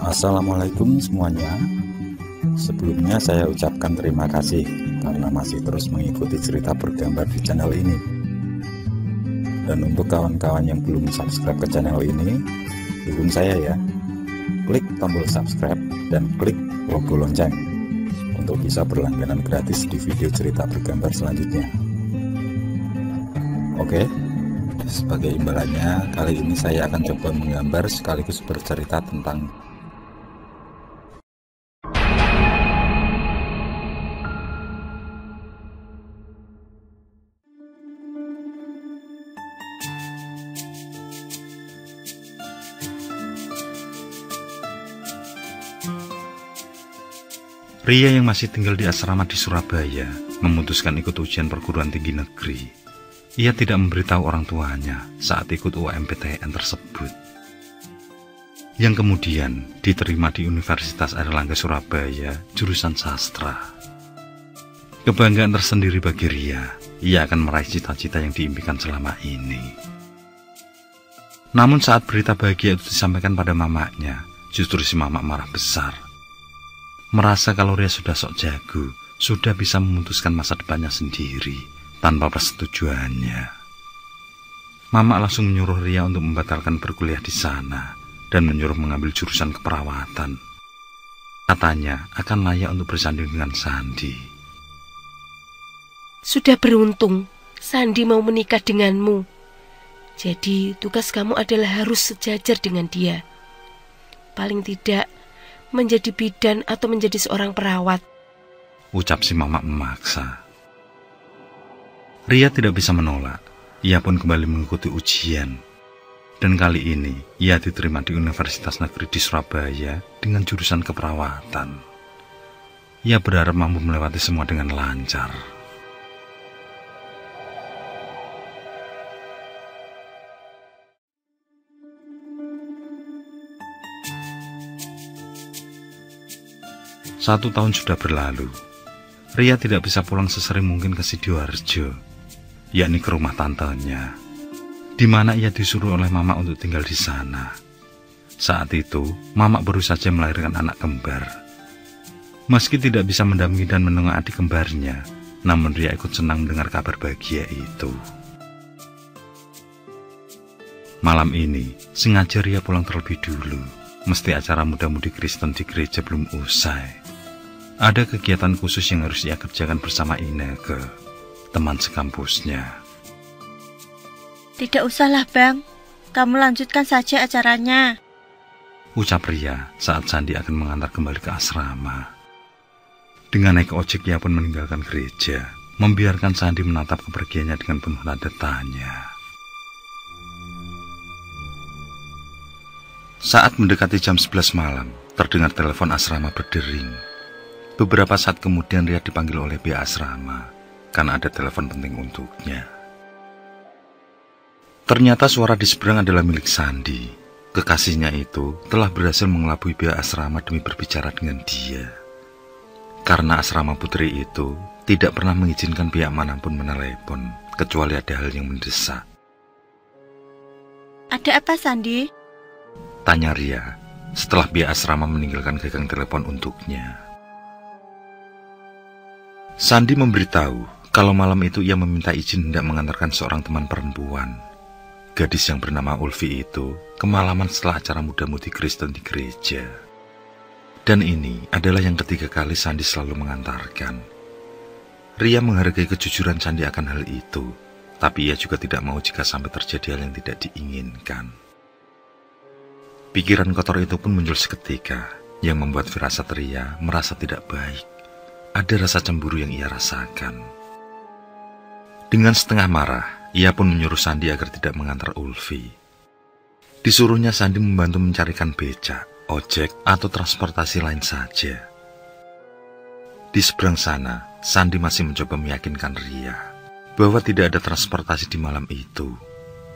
Assalamualaikum semuanya. Sebelumnya saya ucapkan terima kasih karena masih terus mengikuti cerita bergambar di channel ini. Dan untuk kawan-kawan yang belum subscribe ke channel ini, dukung saya ya. Klik tombol subscribe dan klik logo lonceng untuk bisa berlangganan gratis di video cerita bergambar selanjutnya. Oke, sebagai imbalannya kali ini saya akan coba menggambar sekaligus bercerita tentang Ria yang masih tinggal di asrama di Surabaya memutuskan ikut ujian perguruan tinggi negeri. Ia tidak memberitahu orang tuanya saat ikut UMPTN tersebut, yang kemudian diterima di Universitas Airlangga Surabaya jurusan sastra. Kebanggaan tersendiri bagi Ria, ia akan meraih cita-cita yang diimpikan selama ini. Namun saat berita bahagia itu disampaikan pada mamanya, justru si mama marah besar. Merasa kalau Ria sudah sok jago, sudah bisa memutuskan masa depannya sendiri tanpa persetujuannya. Mama langsung menyuruh Ria untuk membatalkan berkuliah di sana dan menyuruh mengambil jurusan keperawatan. Katanya akan layak untuk bersanding dengan Sandi. Sudah beruntung Sandi mau menikah denganmu. Jadi tugas kamu adalah harus sejajar dengan dia. Paling tidak menjadi bidan atau menjadi seorang perawat, ucap si mama memaksa. Ria tidak bisa menolak. Ia pun kembali mengikuti ujian. Dan kali ini ia diterima di Universitas Negeri di Surabaya dengan jurusan keperawatan. Ia berharap mampu melewati semua dengan lancar. Satu tahun sudah berlalu. Ria tidak bisa pulang sesering mungkin ke Sidoarjo, yakni ke rumah tantenya, di mana ia disuruh oleh mama untuk tinggal di sana. Saat itu, mama baru saja melahirkan anak kembar. Meski tidak bisa mendampingi dan menengok adik kembarnya, namun Ria ikut senang mendengar kabar bahagia itu. Malam ini, sengaja Ria pulang terlebih dulu, mesti acara muda-mudi Kristen di gereja belum usai. Ada kegiatan khusus yang harus ia kerjakan bersama Ineke, teman sekampusnya. Tidak usahlah Bang, kamu lanjutkan saja acaranya, ucap Ria saat Sandi akan mengantar kembali ke asrama. Dengan naik ojek ia pun meninggalkan gereja, membiarkan Sandi menatap kepergiannya dengan penuh tanda tanya. Saat mendekati jam 11 malam, terdengar telepon asrama berdering. Beberapa saat kemudian Ria dipanggil oleh pihak asrama karena ada telepon penting untuknya. Ternyata suara di seberang adalah milik Sandi. Kekasihnya itu telah berhasil mengelabui pihak asrama demi berbicara dengan dia. Karena asrama putri itu tidak pernah mengizinkan pihak manapun menelepon kecuali ada hal yang mendesak. Ada apa Sandi? Tanya Ria setelah pihak asrama meninggalkan gagang telepon untuknya. Sandi memberitahu kalau malam itu ia meminta izin hendak mengantarkan seorang teman perempuan. Gadis yang bernama Ulfi itu kemalaman setelah acara muda-mudi Kristen di gereja. Dan ini adalah yang ketiga kali Sandi selalu mengantarkan. Ria menghargai kejujuran Sandi akan hal itu, tapi ia juga tidak mau jika sampai terjadi hal yang tidak diinginkan. Pikiran kotor itu pun muncul seketika, yang membuat firasat Ria merasa tidak baik. Ada rasa cemburu yang ia rasakan. Dengan setengah marah, ia pun menyuruh Sandi agar tidak mengantar Ulfi. Disuruhnya Sandi membantu mencarikan becak, ojek, atau transportasi lain saja. Di seberang sana, Sandi masih mencoba meyakinkan Ria bahwa tidak ada transportasi di malam itu.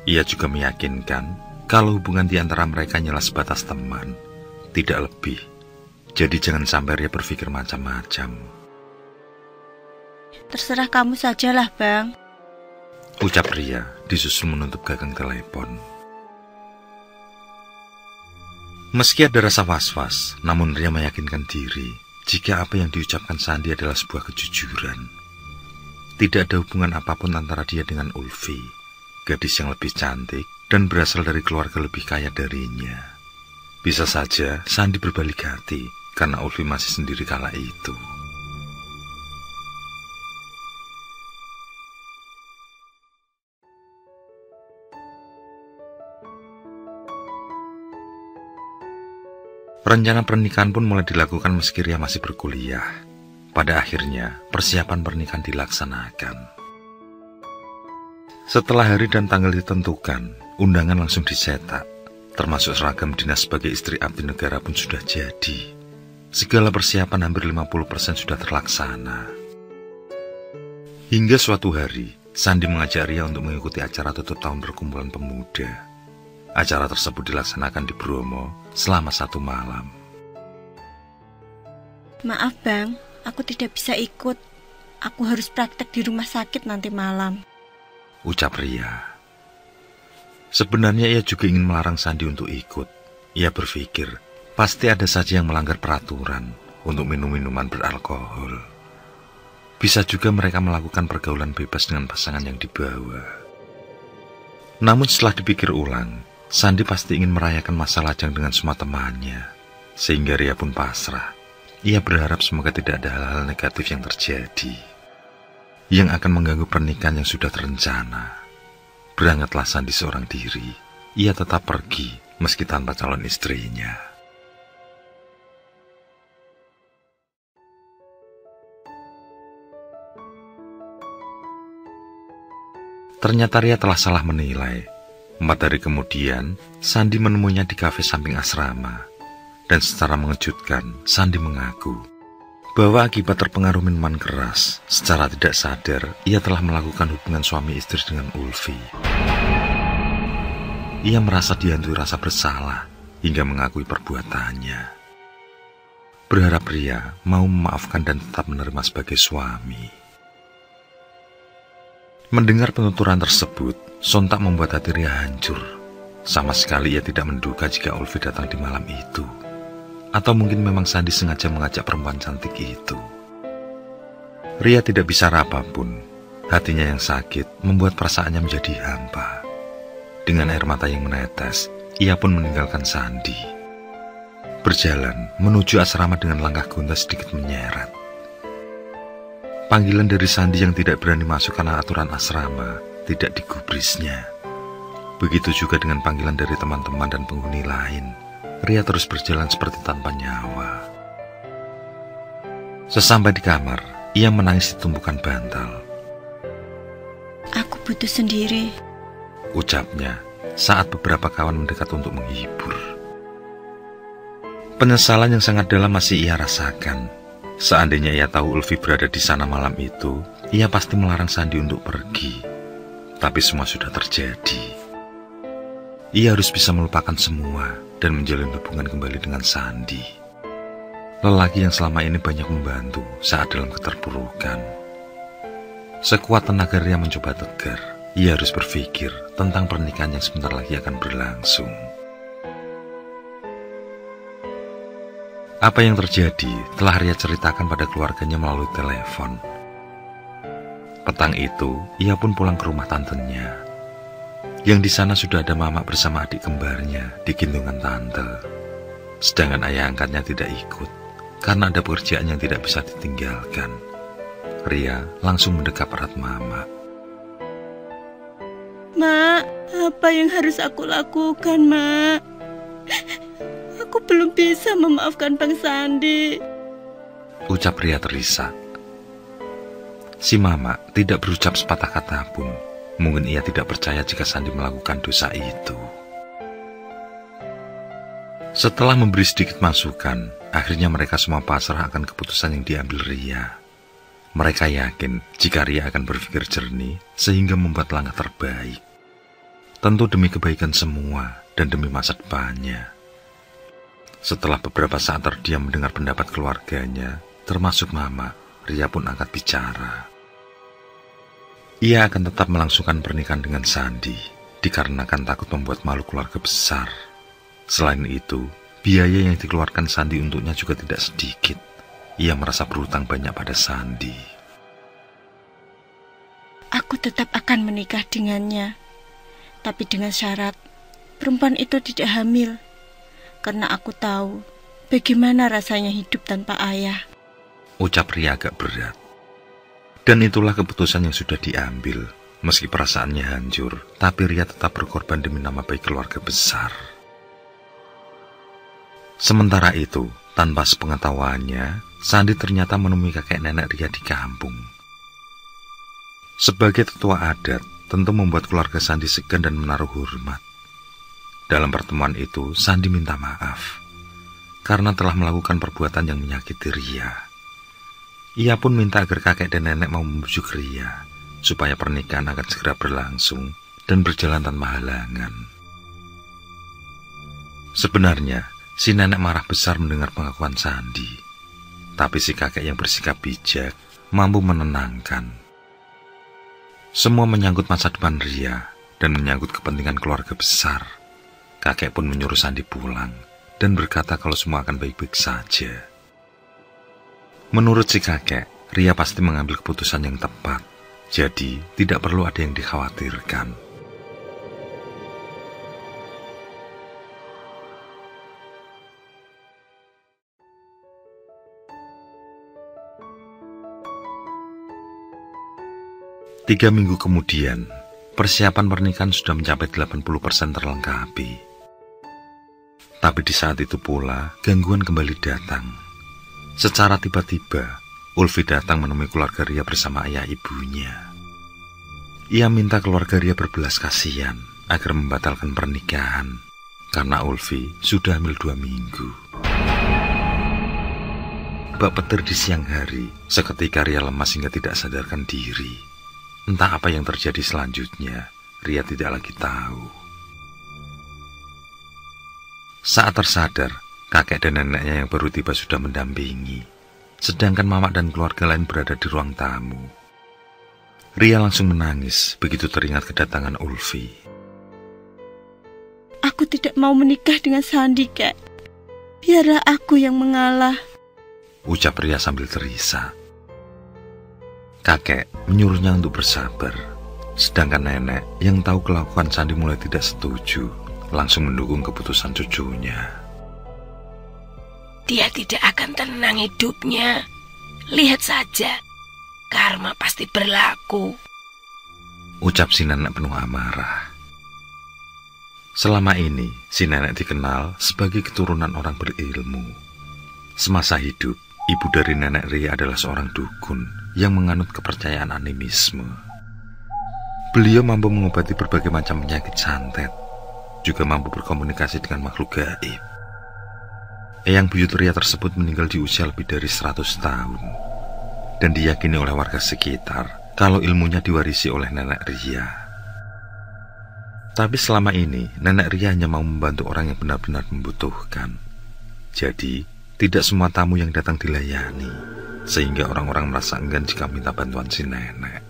Ia juga meyakinkan kalau hubungan di antara mereka hanyalah sebatas teman, tidak lebih. Jadi jangan sampai Ria berpikir macam-macam. Terserah kamu sajalah Bang, ucap Ria disusul menutup gagang telepon. Meski ada rasa was-was, namun Ria meyakinkan diri jika apa yang diucapkan Sandi adalah sebuah kejujuran. Tidak ada hubungan apapun antara dia dengan Ulfi, gadis yang lebih cantik dan berasal dari keluarga lebih kaya darinya. Bisa saja Sandi berbalik hati karena Ulfi masih sendiri kala itu. Rencana pernikahan pun mulai dilakukan meski Ria masih berkuliah. Pada akhirnya, persiapan pernikahan dilaksanakan. Setelah hari dan tanggal ditentukan, undangan langsung dicetak. Termasuk seragam dinas sebagai istri abdi negara pun sudah jadi. Segala persiapan hampir 50% sudah terlaksana. Hingga suatu hari, Sandi mengajak Ria untuk mengikuti acara tutup tahun perkumpulan pemuda. Acara tersebut dilaksanakan di Bromo selama 1 malam. Maaf Bang, aku tidak bisa ikut. Aku harus praktek di rumah sakit nanti malam, ucap Ria. Sebenarnya ia juga ingin melarang Sandi untuk ikut. Ia berpikir, pasti ada saja yang melanggar peraturan untuk minum minuman beralkohol. Bisa juga mereka melakukan pergaulan bebas dengan pasangan yang dibawa. Namun setelah dipikir ulang, Sandi pasti ingin merayakan masa lajang dengan semua temannya, sehingga Ria pun pasrah. Ia berharap semoga tidak ada hal-hal negatif yang terjadi, yang akan mengganggu pernikahan yang sudah terencana. Berangkatlah Sandi seorang diri. Ia tetap pergi, meski tanpa calon istrinya. Ternyata Ria telah salah menilai. 4 hari kemudian, Sandi menemuinya di kafe samping asrama. Dan secara mengejutkan, Sandi mengaku bahwa akibat terpengaruh minuman keras, secara tidak sadar, ia telah melakukan hubungan suami istri dengan Ulfi. Ia merasa dihantui rasa bersalah hingga mengakui perbuatannya. Berharap Ria mau memaafkan dan tetap menerima sebagai suami. Mendengar penuturan tersebut, sontak membuat hati Ria hancur. Sama sekali ia tidak menduga jika Ulfi datang di malam itu. Atau mungkin memang Sandi sengaja mengajak perempuan cantik itu. Ria tidak bicara apapun. Hatinya yang sakit membuat perasaannya menjadi hampa. Dengan air mata yang menetes, ia pun meninggalkan Sandi. Berjalan menuju asrama dengan langkah gonta sedikit menyeret. Panggilan dari Sandi yang tidak berani masuk karena aturan asrama tidak digubrisnya. Begitu juga dengan panggilan dari teman-teman dan penghuni lain. Ria terus berjalan seperti tanpa nyawa. Sesampai di kamar, ia menangis di tumpukan bantal. Aku butuh sendiri, ucapnya saat beberapa kawan mendekat untuk menghibur. Penyesalan yang sangat dalam masih ia rasakan. Seandainya ia tahu Ulfi berada di sana malam itu, ia pasti melarang Sandi untuk pergi. Tapi semua sudah terjadi. Ia harus bisa melupakan semua dan menjalin hubungan kembali dengan Sandi. Lelaki yang selama ini banyak membantu saat dalam keterpurukan. Sekuat tenaga Ria mencoba tegar. Ia harus berpikir tentang pernikahan yang sebentar lagi akan berlangsung. Apa yang terjadi telah Ria ceritakan pada keluarganya melalui telepon. Petang itu, ia pun pulang ke rumah tantenya. Yang di sana sudah ada mamak bersama adik kembarnya di gendongan tante. Sedangkan ayah angkatnya tidak ikut, karena ada pekerjaan yang tidak bisa ditinggalkan. Ria langsung mendekap erat mamak. Mak, apa yang harus aku lakukan, Mak? Aku belum bisa memaafkan Bang Sandi, ucap Ria terisak. Si Mama tidak berucap sepatah kata pun. Mungkin ia tidak percaya jika Sandi melakukan dosa itu. Setelah memberi sedikit masukan, akhirnya mereka semua pasrah akan keputusan yang diambil Ria. Mereka yakin jika Ria akan berpikir jernih sehingga membuat langkah terbaik. Tentu demi kebaikan semua dan demi masa depannya. Setelah beberapa saat terdiam mendengar pendapat keluarganya, termasuk Mama, Ria pun angkat bicara. Ia akan tetap melangsungkan pernikahan dengan Sandi, dikarenakan takut membuat malu keluarga besar. Selain itu, Biaya yang dikeluarkan Sandi untuknya juga tidak sedikit. Ia merasa berhutang banyak pada Sandi. Aku tetap akan menikah dengannya, tapi dengan syarat perempuan itu tidak hamil. Karena aku tahu bagaimana rasanya hidup tanpa ayah. Ucap Ria agak berat. Dan itulah keputusan yang sudah diambil. Meski perasaannya hancur, tapi Ria tetap berkorban demi nama baik keluarga besar. Sementara itu, tanpa sepengetahuannya, Sandi ternyata menemui kakek nenek Ria di kampung. Sebagai tetua adat, tentu membuat keluarga Sandi segan dan menaruh hormat. Dalam pertemuan itu, Sandi minta maaf karena telah melakukan perbuatan yang menyakiti Ria. Ia pun minta agar kakek dan nenek mau membujuk Ria supaya pernikahan akan segera berlangsung dan berjalan tanpa halangan. Sebenarnya, si nenek marah besar mendengar pengakuan Sandi, tapi si kakek yang bersikap bijak mampu menenangkan. Semua menyangkut masa depan Ria dan menyangkut kepentingan keluarga besar. Kakek pun menyuruh Sandi pulang dan berkata kalau semua akan baik-baik saja. Menurut si kakek, Ria pasti mengambil keputusan yang tepat. Jadi, tidak perlu ada yang dikhawatirkan. Tiga minggu kemudian, persiapan pernikahan sudah mencapai 80% terlengkapi. Tapi di saat itu pula, gangguan kembali datang. Secara tiba-tiba, Ulfi datang menemui keluarga Ria bersama ayah ibunya. Ia minta keluarga Ria berbelas kasihan agar membatalkan pernikahan, karena Ulfi sudah hamil 2 minggu. Bak petir di siang hari, seketika Ria lemas hingga tidak sadarkan diri. Entah apa yang terjadi selanjutnya, Ria tidak lagi tahu. Saat tersadar, kakek dan neneknya yang baru tiba sudah mendampingi. Sedangkan mama dan keluarga lain berada di ruang tamu. Ria langsung menangis begitu teringat kedatangan Ulfi. Aku tidak mau menikah dengan Sandi, Kek. Biarlah aku yang mengalah, ucap Ria sambil terisak. Kakek menyuruhnya untuk bersabar. Sedangkan nenek yang tahu kelakuan Sandi mulai tidak setuju, langsung mendukung keputusan cucunya. Dia tidak akan tenang hidupnya. Lihat saja, karma pasti berlaku, ucap si nenek penuh amarah. Selama ini, si nenek dikenal sebagai keturunan orang berilmu. Semasa hidup, ibu dari nenek Ria adalah seorang dukun yang menganut kepercayaan animisme. Beliau mampu mengobati berbagai macam penyakit santet, juga mampu berkomunikasi dengan makhluk gaib. Eyang buyut Ria tersebut meninggal di usia lebih dari 100 tahun. Dan diyakini oleh warga sekitar kalau ilmunya diwarisi oleh nenek Ria. Tapi selama ini, nenek Ria hanya mau membantu orang yang benar-benar membutuhkan. Jadi, tidak semua tamu yang datang dilayani, sehingga orang-orang merasa enggan jika minta bantuan si nenek.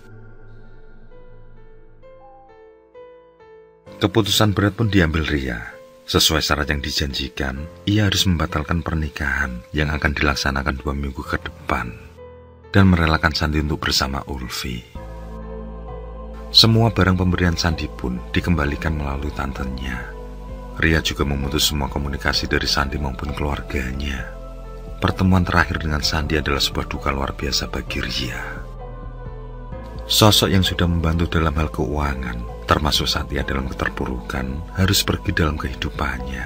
Keputusan berat pun diambil Ria. Sesuai syarat yang dijanjikan, ia harus membatalkan pernikahan yang akan dilaksanakan 2 minggu ke depan dan merelakan Sandi untuk bersama Ulfi. Semua barang pemberian Sandi pun dikembalikan melalui tantenya. Ria juga memutus semua komunikasi dari Sandi maupun keluarganya. Pertemuan terakhir dengan Sandi adalah sebuah duka luar biasa bagi Ria. Sosok yang sudah membantu dalam hal keuangan, termasuk saat ia dalam keterpurukan, harus pergi dalam kehidupannya.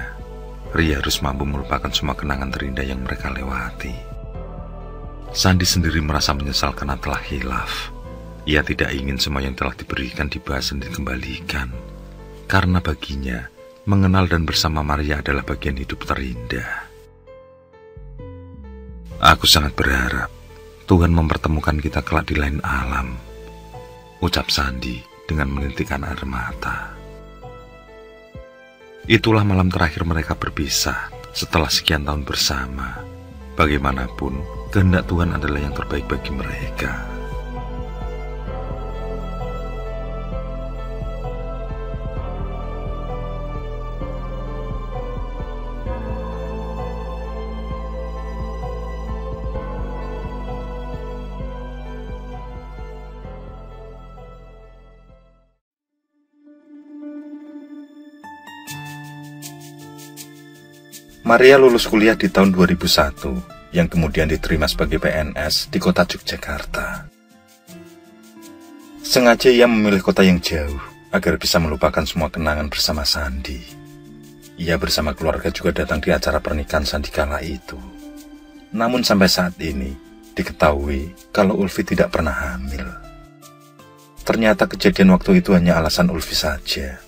Ria harus mampu melupakan semua kenangan terindah yang mereka lewati. Sandi sendiri merasa menyesal karena telah khilaf. Ia tidak ingin semua yang telah diberikan dibahas dan dikembalikan. Karena baginya, mengenal dan bersama Maria adalah bagian hidup terindah. Aku sangat berharap Tuhan mempertemukan kita kelak di lain alam, ucap Sandi dengan menitikkan air mata. Itulah malam terakhir mereka berpisah setelah sekian tahun bersama. Bagaimanapun, kehendak Tuhan adalah yang terbaik bagi mereka. Maria lulus kuliah di tahun 2001, yang kemudian diterima sebagai PNS di kota Yogyakarta. Sengaja ia memilih kota yang jauh, agar bisa melupakan semua kenangan bersama Sandi. Ia bersama keluarga juga datang di acara pernikahan Sandi kala itu. Namun sampai saat ini, diketahui kalau Ulfi tidak pernah hamil. Ternyata kejadian waktu itu hanya alasan Ulfi saja.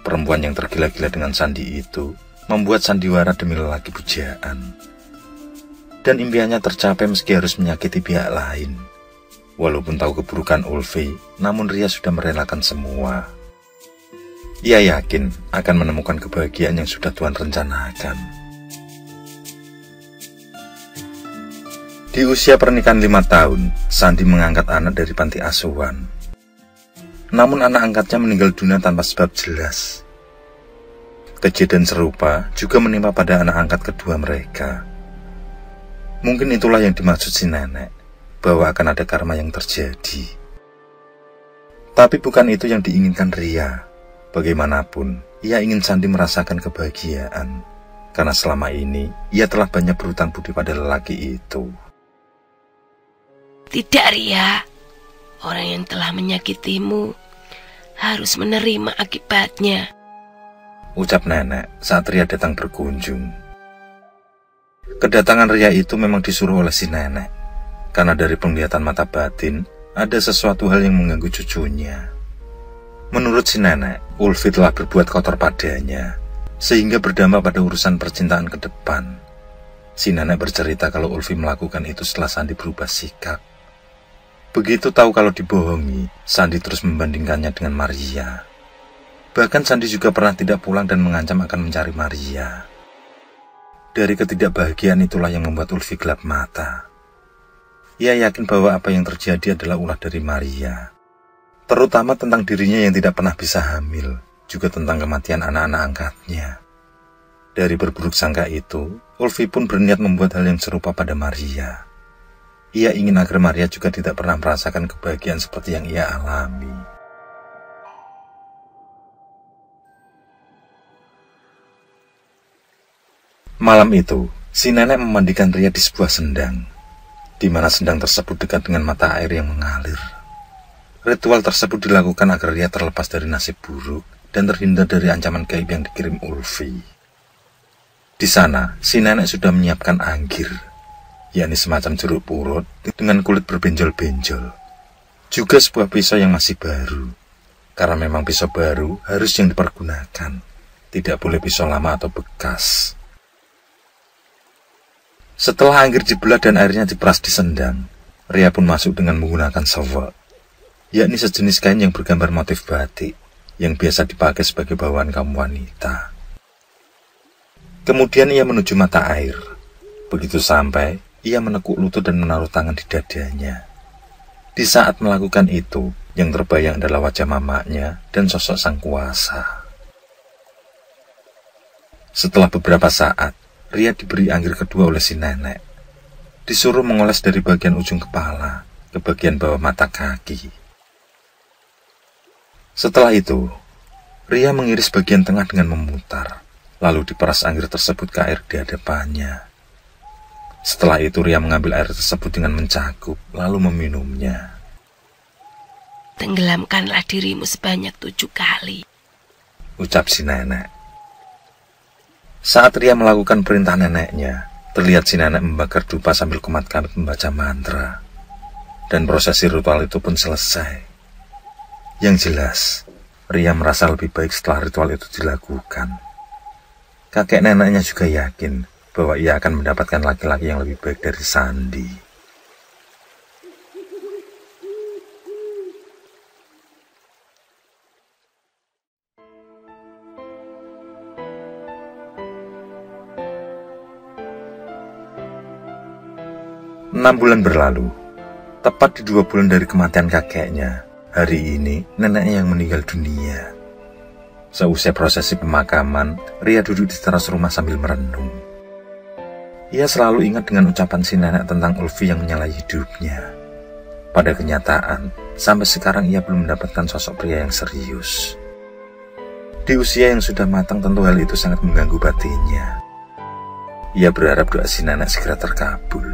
Perempuan yang tergila-gila dengan Sandi itu membuat sandiwara demi lelaki pujaan. Dan impiannya tercapai meski harus menyakiti pihak lain. Walaupun tahu keburukan Ulfi, namun Ria sudah merelakan semua. Ia yakin akan menemukan kebahagiaan yang sudah Tuhan rencanakan. Di usia pernikahan 5 tahun, Sandi mengangkat anak dari panti asuhan. Namun anak angkatnya meninggal dunia tanpa sebab jelas. Kejadian serupa juga menimpa pada anak angkat kedua mereka. Mungkin itulah yang dimaksud si nenek, bahwa akan ada karma yang terjadi. Tapi bukan itu yang diinginkan Ria. Bagaimanapun, ia ingin Sandi merasakan kebahagiaan. Karena selama ini, ia telah banyak berhutang budi pada lelaki itu. Tidak, Ria. Orang yang telah menyakitimu harus menerima akibatnya, ucap nenek saat Ria datang berkunjung. Kedatangan Ria itu memang disuruh oleh si nenek, karena dari penglihatan mata batin, ada sesuatu hal yang mengganggu cucunya. Menurut si nenek, Ulfi telah berbuat kotor padanya, sehingga berdampak pada urusan percintaan ke depan. Si nenek bercerita kalau Ulfi melakukan itu setelah Sandi berubah sikap. Begitu tahu kalau dibohongi, Sandi terus membandingkannya dengan Maria. Bahkan Sandi juga pernah tidak pulang dan mengancam akan mencari Maria. Dari ketidakbahagiaan itulah yang membuat Ulfi gelap mata. Ia yakin bahwa apa yang terjadi adalah ulah dari Maria. Terutama tentang dirinya yang tidak pernah bisa hamil, juga tentang kematian anak-anak angkatnya. Dari berburuk sangka itu, Ulfi pun berniat membuat hal yang serupa pada Maria. Ia ingin agar Maria juga tidak pernah merasakan kebahagiaan seperti yang ia alami. Malam itu, si nenek memandikan Ria di sebuah sendang, di mana sendang tersebut dekat dengan mata air yang mengalir. Ritual tersebut dilakukan agar Ria terlepas dari nasib buruk dan terhindar dari ancaman gaib yang dikirim Ulfi. Di sana, si nenek sudah menyiapkan anggir, yakni semacam jeruk purut dengan kulit berbenjol-benjol. Juga sebuah pisau yang masih baru, karena memang pisau baru harus yang dipergunakan, tidak boleh pisau lama atau bekas. Setelah anggir dibelah dan airnya diperas di sendang, Ria pun masuk dengan menggunakan sawak, yakni sejenis kain yang bergambar motif batik, yang biasa dipakai sebagai bawaan kaum wanita. Kemudian ia menuju mata air. Begitu sampai, ia menekuk lutut dan menaruh tangan di dadanya. Di saat melakukan itu, yang terbayang adalah wajah mamanya dan sosok sang kuasa. Setelah beberapa saat, Ria diberi anggir kedua oleh si nenek. Disuruh mengoles dari bagian ujung kepala ke bagian bawah mata kaki. Setelah itu, Ria mengiris bagian tengah dengan memutar, lalu diperas anggir tersebut ke air di hadapannya. Setelah itu Ria mengambil air tersebut dengan mencakup, lalu meminumnya. Tenggelamkanlah dirimu sebanyak 7 kali, ucap si nenek. Saat Ria melakukan perintah neneknya, terlihat si nenek membakar dupa sambil kumat-kamit membaca mantra. Dan prosesi ritual itu pun selesai. Yang jelas, Ria merasa lebih baik setelah ritual itu dilakukan. Kakek neneknya juga yakin bahwa ia akan mendapatkan laki-laki yang lebih baik dari Sandi. Enam bulan berlalu, tepat di 2 bulan dari kematian kakeknya. Hari ini neneknya yang meninggal dunia. Seusai prosesi pemakaman, Ria duduk di teras rumah sambil merenung. Ia selalu ingat dengan ucapan si nenek tentang Ulfi yang menyalahi hidupnya. Pada kenyataan, sampai sekarang ia belum mendapatkan sosok pria yang serius. Di usia yang sudah matang tentu hal itu sangat mengganggu batinnya. Ia berharap doa si nenek segera terkabul,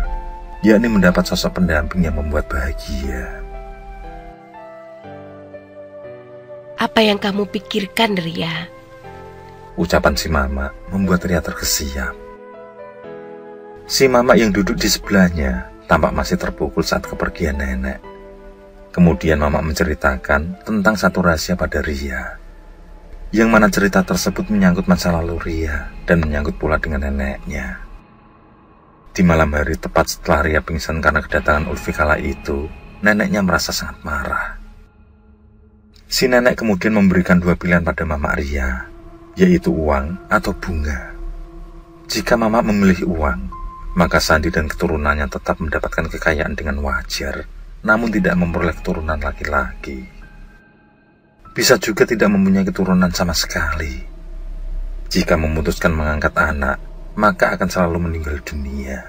yakni mendapat sosok pendamping yang membuat bahagia. Apa yang kamu pikirkan, Ria? Ucapan si Mama membuat Ria terkesiap. Si Mama yang duduk di sebelahnya tampak masih terpukul saat kepergian nenek. Kemudian Mama menceritakan tentang satu rahasia pada Ria, yang mana cerita tersebut menyangkut masa lalu Ria dan menyangkut pula dengan neneknya. Di malam hari tepat setelah Ria pingsan karena kedatangan Ulfi kala itu, neneknya merasa sangat marah. Si nenek kemudian memberikan dua pilihan pada Mama Ria, yaitu uang atau bunga. Jika Mama memilih uang, maka Sandi dan keturunannya tetap mendapatkan kekayaan dengan wajar, namun tidak memperoleh keturunan laki-laki. Bisa juga tidak mempunyai keturunan sama sekali. Jika memutuskan mengangkat anak, maka akan selalu meninggal dunia.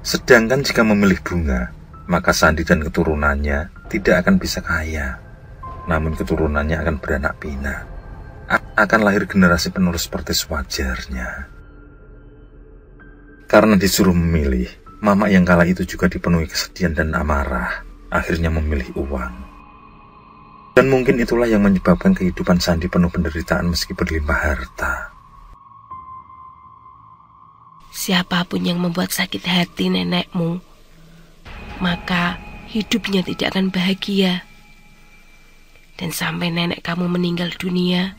Sedangkan jika memilih bunga, maka Sandi dan keturunannya tidak akan bisa kaya, namun keturunannya akan beranak pinak. Akan lahir generasi penerus seperti sewajarnya. Karena disuruh memilih, Mama yang kala itu juga dipenuhi kesedihan dan amarah, akhirnya memilih uang. Dan mungkin itulah yang menyebabkan kehidupan Sandi penuh penderitaan meski berlimpah harta. Siapapun yang membuat sakit hati nenekmu, maka hidupnya tidak akan bahagia. Dan sampai nenek kamu meninggal dunia,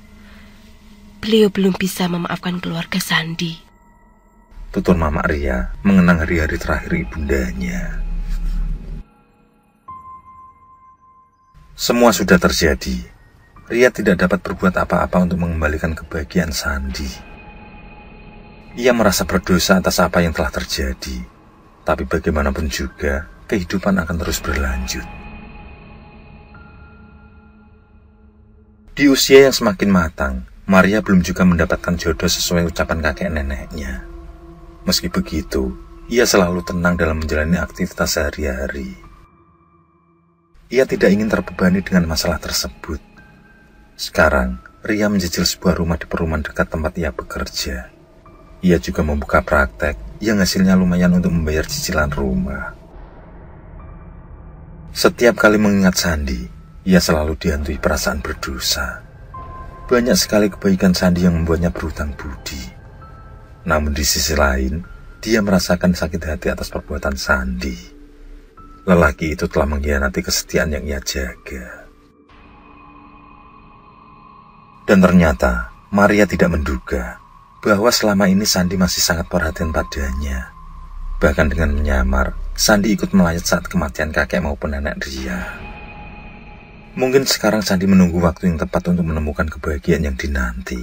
beliau belum bisa memaafkan keluarga Sandi. Tutur Mama Ria mengenang hari-hari terakhir ibundanya. Semua sudah terjadi. Ria tidak dapat berbuat apa-apa untuk mengembalikan kebahagiaan Sandi. Ia merasa berdosa atas apa yang telah terjadi. Tapi bagaimanapun juga, kehidupan akan terus berlanjut. Di usia yang semakin matang, Maria belum juga mendapatkan jodoh sesuai ucapan kakek neneknya. Meski begitu, ia selalu tenang dalam menjalani aktivitas sehari-hari. Ia tidak ingin terbebani dengan masalah tersebut. Sekarang, Ria menjajal sebuah rumah di perumahan dekat tempat ia bekerja. Ia juga membuka praktek yang hasilnya lumayan untuk membayar cicilan rumah. Setiap kali mengingat Sandi, ia selalu dihantui perasaan berdosa. Banyak sekali kebaikan Sandi yang membuatnya berhutang budi. Namun di sisi lain, dia merasakan sakit hati atas perbuatan Sandi. Lelaki itu telah mengkhianati kesetiaan yang ia jaga. Dan ternyata, Maria tidak menduga bahwa selama ini Sandi masih sangat perhatian padanya. Bahkan dengan menyamar, Sandi ikut melayat saat kematian kakek maupun nenek Ria. Mungkin sekarang Sandi menunggu waktu yang tepat untuk menemukan kebahagiaan yang dinanti,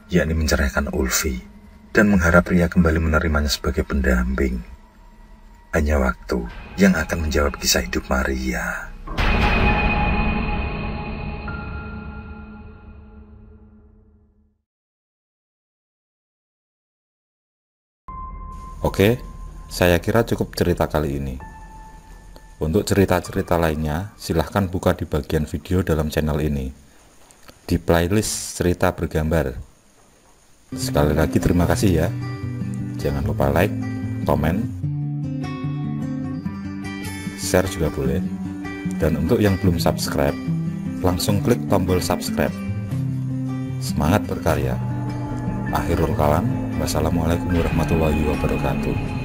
yakni menceraikan Ulfi, dan mengharap Ria kembali menerimanya sebagai pendamping. Hanya waktu yang akan menjawab kisah hidup Maria. Oke, saya kira cukup cerita kali ini. Untuk cerita-cerita lainnya, silahkan buka di bagian video dalam channel ini, di playlist cerita bergambar. Sekali lagi terima kasih ya. Jangan lupa like, komen, share juga boleh. Dan untuk yang belum subscribe, langsung klik tombol subscribe. Semangat berkarya. Akhirul kalam, wassalamualaikum warahmatullahi wabarakatuh.